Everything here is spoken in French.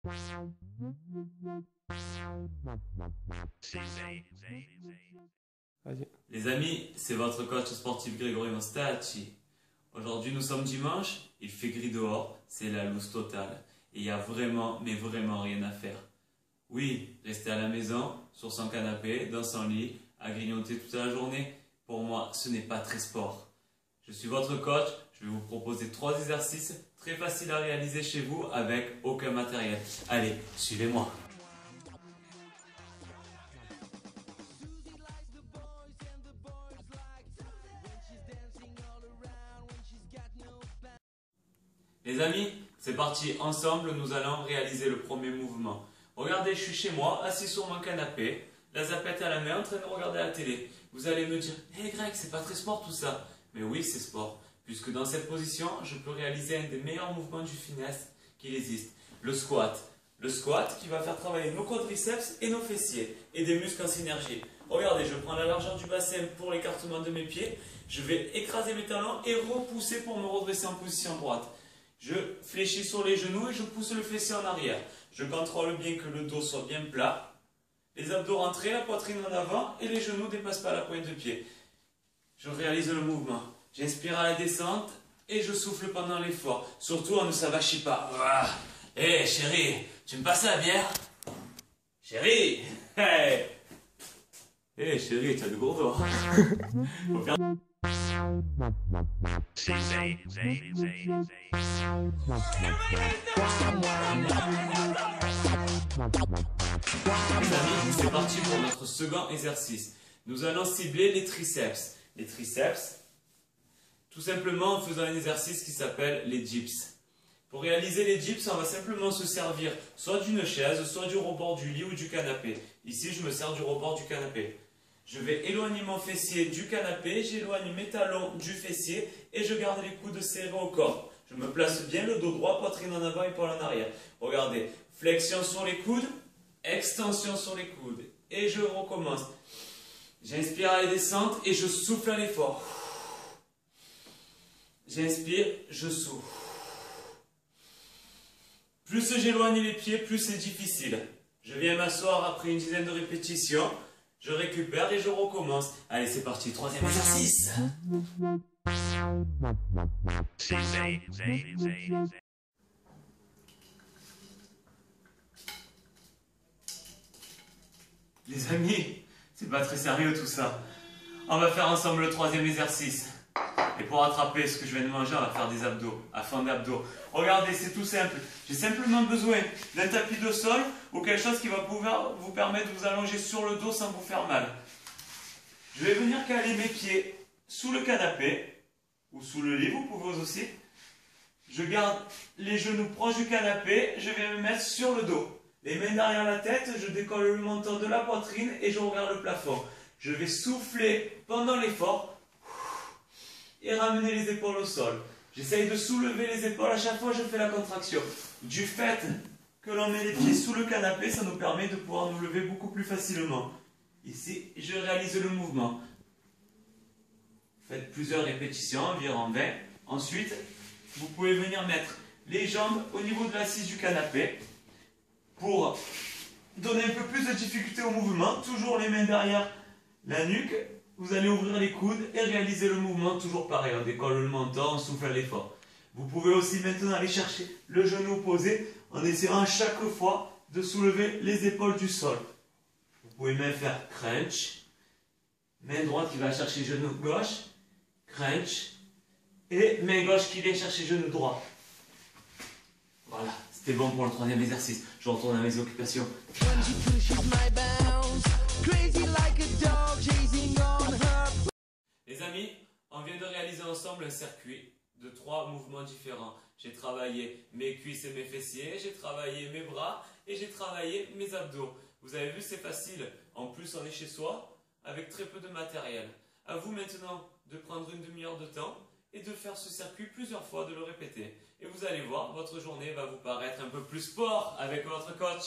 Vas-y. Les amis, c'est votre coach sportif Grégory Mostacci. Aujourd'hui, nous sommes dimanche, il fait gris dehors, c'est la loose totale. Et il y a vraiment, mais vraiment rien à faire. Oui, rester à la maison, sur son canapé, dans son lit, à grignoter toute la journée, pour moi, ce n'est pas très sport. Je suis votre coach, je vais vous proposer 3 exercices très faciles à réaliser chez vous avec aucun matériel. Allez, suivez-moi. Les amis, c'est parti, ensemble nous allons réaliser le premier mouvement. Regardez, je suis chez moi, assis sur mon canapé, la zapette à la main, en train de regarder la télé. Vous allez me dire, hé Greg, c'est pas très sport tout ça. Mais oui, c'est sport, puisque dans cette position, je peux réaliser un des meilleurs mouvements du fitness qu'il existe, le squat. Le squat qui va faire travailler nos quadriceps et nos fessiers, et des muscles en synergie. Regardez, je prends la largeur du bassin pour l'écartement de mes pieds, je vais écraser mes talons et repousser pour me redresser en position droite. Je fléchis sur les genoux et je pousse le fessier en arrière. Je contrôle bien que le dos soit bien plat. Les abdos rentrés, la poitrine en avant et les genoux ne dépassent pas la pointe de pied. Je réalise le mouvement. J'inspire à la descente et je souffle pendant l'effort. Surtout, on ne s'avachit pas. Hé chérie, tu me passes la bière? Chérie, hey. Hé chérie, tu as du gros dos. Faut faire... Les amis, c'est parti pour notre second exercice. Nous allons cibler les triceps. Les triceps, tout simplement en faisant un exercice qui s'appelle les dips. Pour réaliser les dips, on va simplement se servir soit d'une chaise, soit du rebord du lit ou du canapé. Ici, je me sers du rebord du canapé. Je vais éloigner mon fessier du canapé, j'éloigne mes talons du fessier et je garde les coudes serrés au corps. Je me place bien le dos droit, poitrine en avant, épaule en arrière. Regardez, flexion sur les coudes, extension sur les coudes. Et je recommence. J'inspire à la descente et je souffle à l'effort. J'inspire, je souffle. Plus j'éloigne les pieds, plus c'est difficile. Je viens m'asseoir après une dizaine de répétitions. Je récupère et je recommence. Allez, c'est parti, troisième exercice. Les amis, c'est pas très sérieux tout ça. On va faire ensemble le troisième exercice. Et pour attraper ce que je viens de manger, on va faire des abdos, à fond d'abdos. Regardez, c'est tout simple. J'ai simplement besoin d'un tapis de sol ou quelque chose qui va pouvoir vous permettre de vous allonger sur le dos sans vous faire mal. Je vais venir caler mes pieds sous le canapé ou sous le lit, vous pouvez aussi. Je garde les genoux proches du canapé, je vais me mettre sur le dos. Les mains derrière la tête, je décolle le menton de la poitrine et je regarde le plafond. Je vais souffler pendant l'effort et ramener les épaules au sol. J'essaye de soulever les épaules, à chaque fois je fais la contraction. Du fait que l'on met les pieds sous le canapé, ça nous permet de pouvoir nous lever beaucoup plus facilement. Ici, je réalise le mouvement. Faites plusieurs répétitions, environ 20. Ensuite, vous pouvez venir mettre les jambes au niveau de l'assise du canapé pour donner un peu plus de difficulté au mouvement. Toujours les mains derrière la nuque. Vous allez ouvrir les coudes et réaliser le mouvement toujours pareil. On décolle le menton, on souffle à l'effort. Vous pouvez aussi maintenant aller chercher le genou posé en essayant à chaque fois de soulever les épaules du sol. Vous pouvez même faire crunch. Main droite qui va chercher genou gauche. Crunch. Et main gauche qui vient chercher genou droit. Voilà, c'était bon pour le troisième exercice. Je retourne à mes occupations. Les amis, on vient de réaliser ensemble un circuit de 3 mouvements différents. J'ai travaillé mes cuisses et mes fessiers, j'ai travaillé mes bras et j'ai travaillé mes abdos. Vous avez vu, c'est facile. En plus, on est chez soi avec très peu de matériel. À vous maintenant de prendre une demi-heure de temps et de faire ce circuit plusieurs fois, de le répéter. Et vous allez voir, votre journée va vous paraître un peu plus sport avec votre coach.